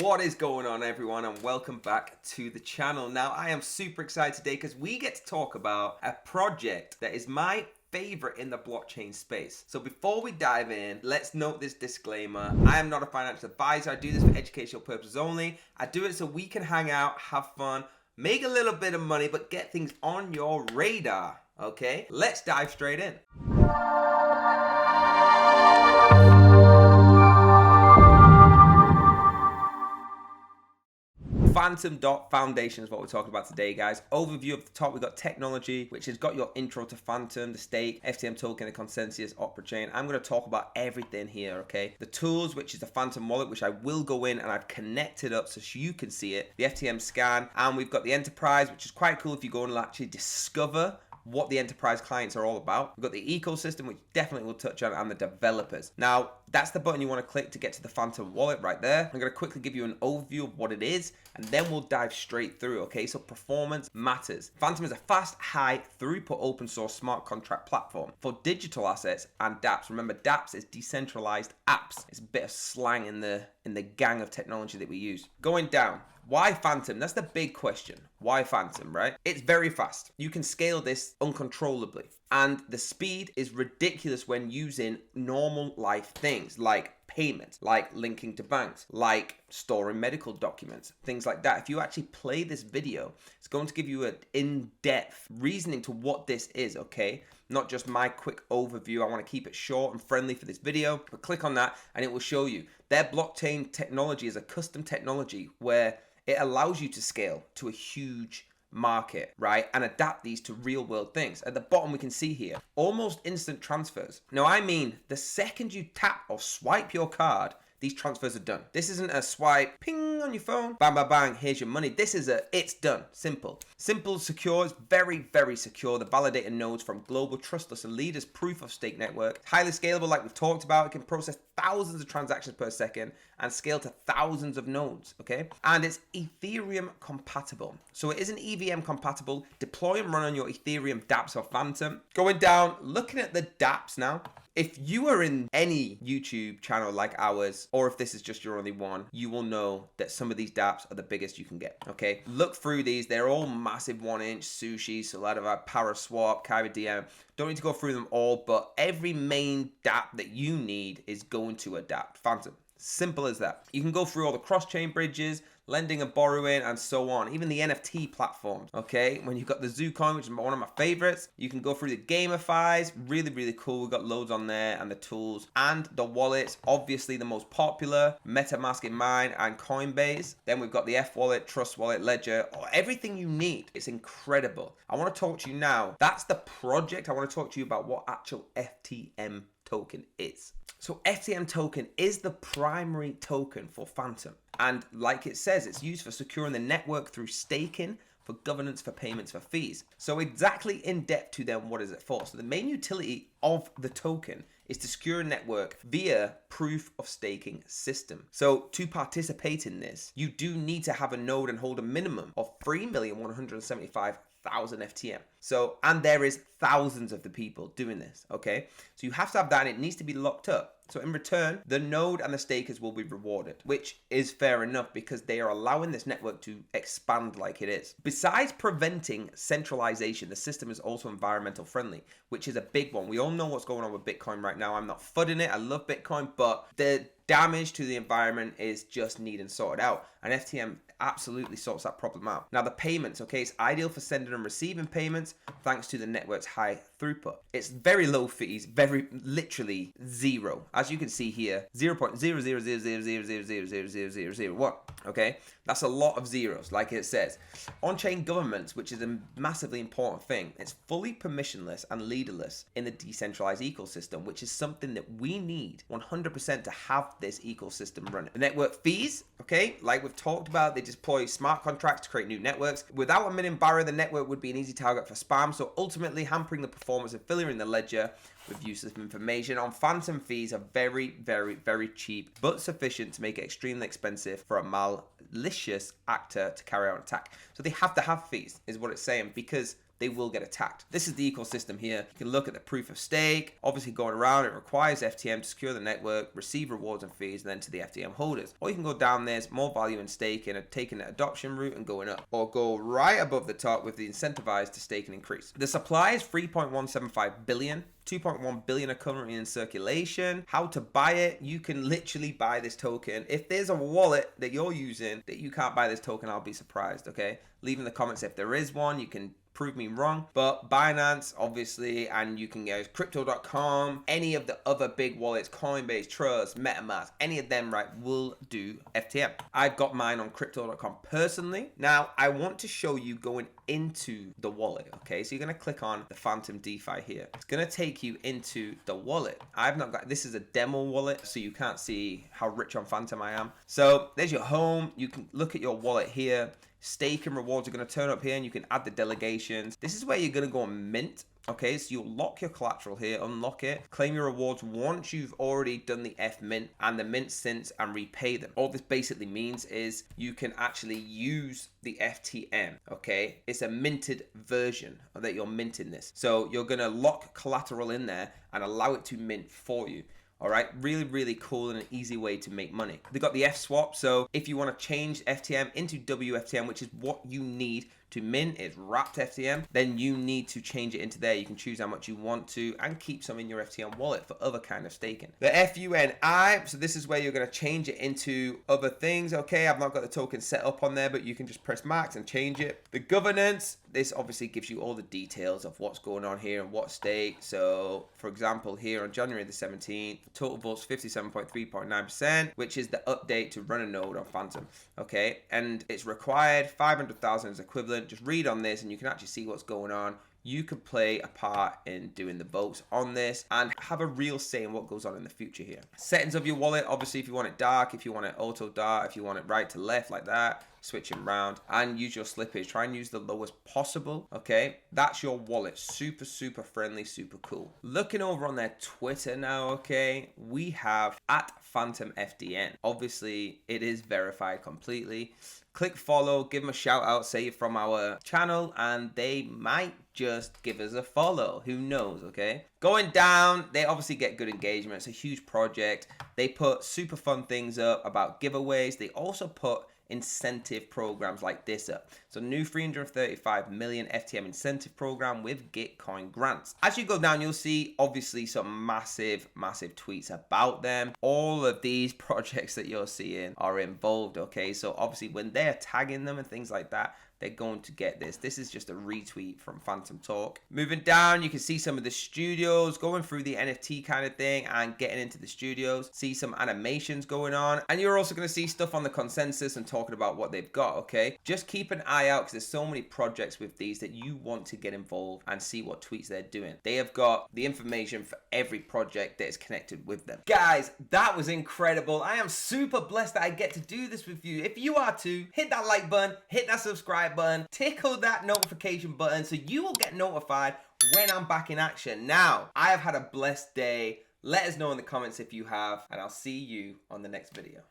What is going on, everyone, and welcome back to the channel. Now, I am super excited today because we get to talk about a project that is my favorite in the blockchain space. So before we dive in, let's note this disclaimer. I am not a financial advisor. I do this for educational purposes only. I do it so we can hang out, have fun, make a little bit of money, but get things on your radar. Okay, let's dive straight in. Fantom Foundation is what we're talking about today, guys. Overview of the top, we've got technology, which has got your intro to Fantom, the stake, FTM token, the consensus, Opera chain. I'm going to talk about everything here, okay? The tools, which is the Fantom wallet, which I will go in and I've connected up so you can see it. The FTM scan, and we've got the enterprise, which is quite cool if you go and actually discover what the enterprise clients are all about. We've got the ecosystem, which definitely we'll touch on, and the developers. Now, that's the button you want to click to get to the Fantom wallet right there. I'm going to quickly give you an overview of what it is, and then we'll dive straight through, okay? So performance matters. Fantom is a fast, high throughput open source smart contract platform for digital assets and dApps. Remember, dApps is decentralized apps. It's a bit of slang in the gang of technology that we use. Going down. Why Fantom? That's the big question. Why Fantom, right? It's very fast. You can scale this uncontrollably. And the speed is ridiculous when using normal life things like payments, like linking to banks, like storing medical documents, things like that. If you actually play this video, it's going to give you an in-depth reasoning to what this is, okay? Not just my quick overview. I want to keep it short and friendly for this video, but click on that and it will show you. Their blockchain technology is a custom technology where it allows you to scale to a huge market, right? And adapt these to real world things. At the bottom, we can see here, almost instant transfers. Now, I mean, the second you tap or swipe your card, these transfers are done. This isn't a swipe, ping on your phone, bang, bang, bang, here's your money. This is it's done, simple. Simple, secure, it's very, very secure. The validator nodes from global trustless and leaders proof of stake network. Highly scalable, like we've talked about. It can process thousands of transactions per second and scale to thousands of nodes, okay? And it's Ethereum compatible. So it isn't EVM compatible. Deploy and run on your Ethereum dApps or Fantom. Going down, looking at the dApps now. If you are in any YouTube channel like ours, or if this is just your only one, you will know that some of these dApps are the biggest you can get, okay? Look through these. They're all massive 1-inch, Sushi, Solidify, Paraswap, Kyber DM. Don't need to go through them all, but every main dApp that you need is going to adapt. Fantom. Simple as that. You can go through all the cross-chain bridges, lending and borrowing, and so on. Even the NFT platforms, okay? When you've got the Zoocoin, which is one of my favorites, you can go through the gamifies. Really, really cool. We've got loads on there, and the tools and the wallets. Obviously, the most popular, MetaMask in mine and Coinbase. Then we've got the F wallet, Trust wallet, Ledger, everything you need. It's incredible. I want to talk to you now. That's the project. I want to talk to you about what actual FTM token is. So FTM token is the primary token for Fantom. And like it says, it's used for securing the network through staking, for governance, for payments, for fees. So exactly in depth to them, what is it for? So the main utility of the token is to secure a network via proof of staking system. So to participate in this, you do need to have a node and hold a minimum of 3,175,000 FTM. So, and there is thousands of the people doing this, okay? So you have to have that and it needs to be locked up. So in return, the node and the stakers will be rewarded, which is fair enough because they are allowing this network to expand like it is. Besides preventing centralization, the system is also environmental friendly, which is a big one. We all know what's going on with Bitcoin right now. I'm not fudding it. I love Bitcoin, but the damage to the environment is just needing sorted out. And FTM absolutely sorts that problem out. Now the payments, okay, it's ideal for sending and receiving payments thanks to the network's high throughput. It's very low fees, very literally zero. As you can see here, 0.00000000001, okay? That's a lot of zeros, like it says. On-chain governance, which is a massively important thing, it's fully permissionless and leaderless in the decentralized ecosystem, which is something that we need 100% to have this ecosystem running. The network fees, okay, like we've talked about, they deploy smart contracts to create new networks. Without a minimum barrier, the network would be an easy target for spam, so ultimately hampering the performance of filling the ledger with useless information. On Fantom, fees are very, very, very cheap, but sufficient to make it extremely expensive for a malicious actor to carry out an attack. So they have to have fees, is what it's saying, because they will get attacked. This is the ecosystem here. You can look at the proof of stake. Obviously going around, it requires FTM to secure the network, receive rewards and fees, and then to the FTM holders. Or you can go down, there's more value in staking and taking the adoption route and going up. Or go right above the top with the incentivized to stake and increase. The supply is 3.175 billion. 2.1 billion are currently in circulation. How to buy it? You can literally buy this token. If there's a wallet that you're using that you can't buy this token, I'll be surprised, okay? Leave in the comments if there is one. You can prove me wrong. But Binance, obviously, and you can go crypto.com, any of the other big wallets, Coinbase, Trust, MetaMask, any of them, right, will do FTM. I've got mine on crypto.com personally. Now, I want to show you going into the wallet, okay? So you're gonna click on the Fantom DeFi here. It's gonna take you into the wallet. I've not got, this is a demo wallet, so you can't see how rich on Fantom I am. So there's your home. You can look at your wallet here. Stake and rewards are going to turn up here, and you can add the delegations. This is where you're going to go and mint. Okay, so you'll lock your collateral here, unlock it, claim your rewards once you've already done the F mint and the mint since and repay them. All this basically means is you can actually use the FTM, okay? It's a minted version that you're minting this. So you're gonna lock collateral in there and allow it to mint for you. All right, really, really cool and an easy way to make money. They got the F swap, so if you want to change FTM into WFTM, which is what you need to mint, is wrapped FTM, then you need to change it into there. You can choose how much you want to and keep some in your FTM wallet for other kind of staking. The FUNI, so this is where you're going to change it into other things. Okay, I've not got the token set up on there, but you can just press max and change it. The governance, this obviously gives you all the details of what's going on here and what stake. So for example, here on January the 17th, total votes 57.3.9%, which is the update to run a node on Fantom. Okay, and it's required 500,000 is equivalent. Just read on this and you can actually see what's going on. You could play a part in doing the votes on this and have a real say in what goes on in the future here. Settings of your wallet, obviously, if you want it dark, if you want it auto dark, if you want it right to left like that, switch it around and use your slippage. Try and use the lowest possible, okay? That's your wallet. Super, super friendly, super cool. Looking over on their Twitter now, okay? We have at Fantom FTM. Obviously, it is verified completely. Click follow, give them a shout out, say you're from our channel, and they might just give us a follow. Who knows, okay? Going down, they obviously get good engagement. It's a huge project. They put super fun things up about giveaways. They also put incentive programs like this up. So new 335 million FTM incentive program with Gitcoin grants. As you go down, you'll see obviously some massive tweets about them. All of these projects that you're seeing are involved, okay? So obviously when they're tagging them and things like that, they're going to get this. This is just a retweet from Fantom Talk. Moving down, you can see some of the studios going through the NFT kind of thing and getting into the studios. See some animations going on. And you're also going to see stuff on the consensus and talking about what they've got, okay? Just keep an eye out because there's so many projects with these that you want to get involved and see what tweets they're doing. They have got the information for every project that is connected with them. Guys, that was incredible. I am super blessed that I get to do this with you. If you are too, hit that like button, hit that subscribe button, tickle that notification button so you will get notified when I'm back in action. Now, I have had a blessed day. Let us know in the comments if you have, and I'll see you on the next video.